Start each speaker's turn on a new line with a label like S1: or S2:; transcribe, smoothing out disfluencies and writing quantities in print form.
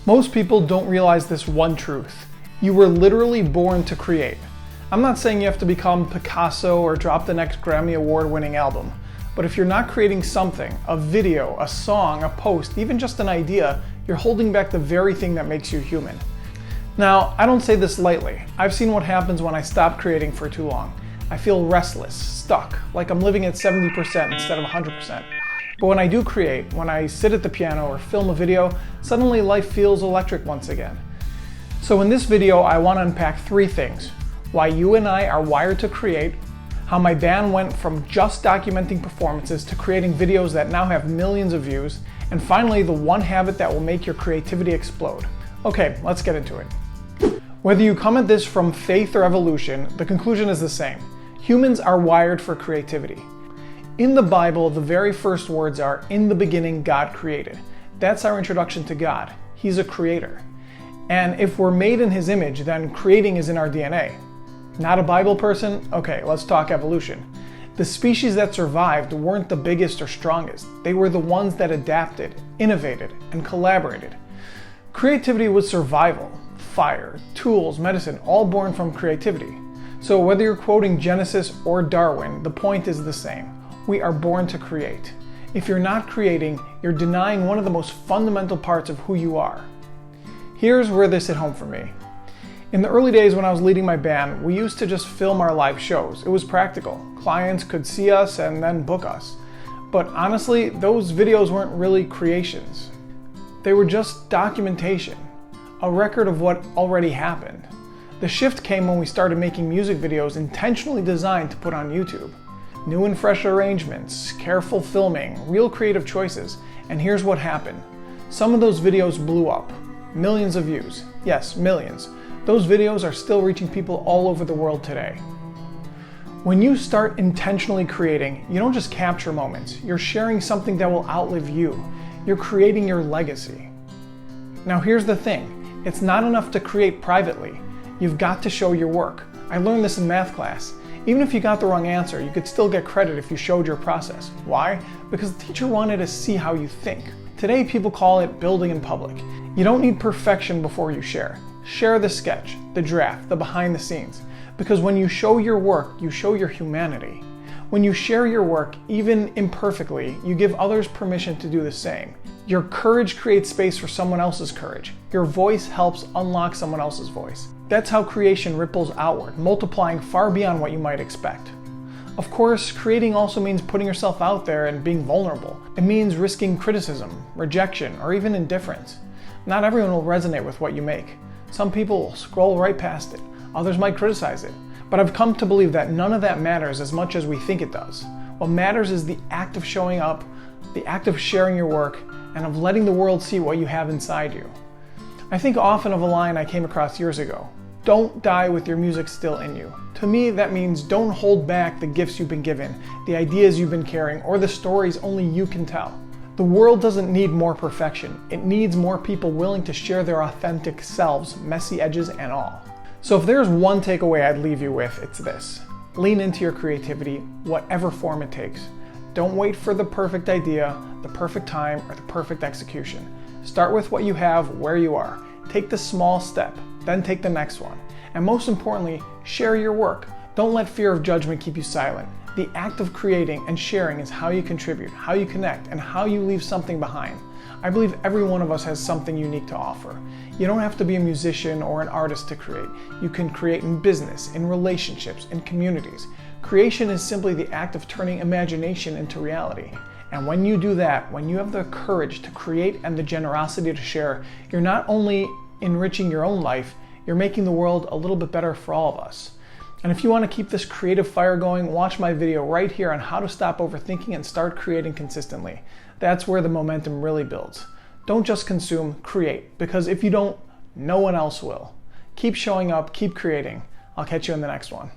S1: Most people don't realize this one truth. You were literally born to create. I'm not saying you have to become Picasso or drop the next Grammy Award-winning album, but if you're not creating something, a video, a song, a post, even just an idea, you're holding back the very thing that makes you human. Now, I don't say this lightly. I've seen what happens when I stop creating for too long. I feel restless, stuck, like I'm living at 70% instead of 100%. But when I do create, when I sit at the piano or film a video, suddenly life feels electric once again. So in this video, I want to unpack 3 things. Why you and I are wired to create, how my band went from just documenting performances to creating videos that now have millions of views, and finally, the one habit that will make your creativity explode. Okay, let's get into it. Whether you come at this from faith or evolution, the conclusion is the same. Humans are wired for creativity. In the Bible, the very first words are, "In the beginning, God created." That's our introduction to God. He's a creator. And if we're made in His image, then creating is in our DNA. Not a Bible person? Okay, let's talk evolution. The species that survived weren't the biggest or strongest. They were the ones that adapted, innovated, and collaborated. Creativity was survival. Fire, tools, medicine, all born from creativity. So whether you're quoting Genesis or Darwin, the point is the same. We are born to create. If you're not creating, you're denying one of the most fundamental parts of who you are. Here's where this hit home for me. In the early days when I was leading my band, we used to just film our live shows. It was practical. Clients could see us and then book us. But honestly, those videos weren't really creations. They were just documentation, a record of what already happened. The shift came when we started making music videos intentionally designed to put on YouTube. New and fresh arrangements, careful filming, real creative choices, and here's what happened. Some of those videos blew up. Millions of views. Yes, millions. Those videos are still reaching people all over the world today. When you start intentionally creating, you don't just capture moments, you're sharing something that will outlive you. You're creating your legacy. Now here's the thing, it's not enough to create privately. You've got to show your work. I learned this in math class. Even if you got the wrong answer, you could still get credit if you showed your process. Why? Because the teacher wanted to see how you think. Today, people call it building in public. You don't need perfection before you share. Share the sketch, the draft, the behind the scenes. Because when you show your work, you show your humanity. When you share your work, even imperfectly, you give others permission to do the same. Your courage creates space for someone else's courage. Your voice helps unlock someone else's voice. That's how creation ripples outward, multiplying far beyond what you might expect. Of course, creating also means putting yourself out there and being vulnerable. It means risking criticism, rejection, or even indifference. Not everyone will resonate with what you make. Some people will scroll right past it. Others might criticize it. But I've come to believe that none of that matters as much as we think it does. What matters is the act of showing up, the act of sharing your work, and of letting the world see what you have inside you. I think often of a line I came across years ago. Don't die with your music still in you. To me, that means don't hold back the gifts you've been given, the ideas you've been carrying, or the stories only you can tell. The world doesn't need more perfection. It needs more people willing to share their authentic selves, messy edges and all. So if there's one takeaway I'd leave you with, it's this. Lean into your creativity, whatever form it takes. Don't wait for the perfect idea, the perfect time, or the perfect execution. Start with what you have, where you are. Take the small step, then take the next one. And most importantly, share your work. Don't let fear of judgment keep you silent. The act of creating and sharing is how you contribute, how you connect, and how you leave something behind. I believe every one of us has something unique to offer. You don't have to be a musician or an artist to create. You can create in business, in relationships, in communities. Creation is simply the act of turning imagination into reality. And when you do that, when you have the courage to create and the generosity to share, you're not only enriching your own life, you're making the world a little bit better for all of us. And if you want to keep this creative fire going, watch my video right here on how to stop overthinking and start creating consistently. That's where the momentum really builds. Don't just consume, create, because if you don't, no one else will. Keep showing up, keep creating. I'll catch you in the next one.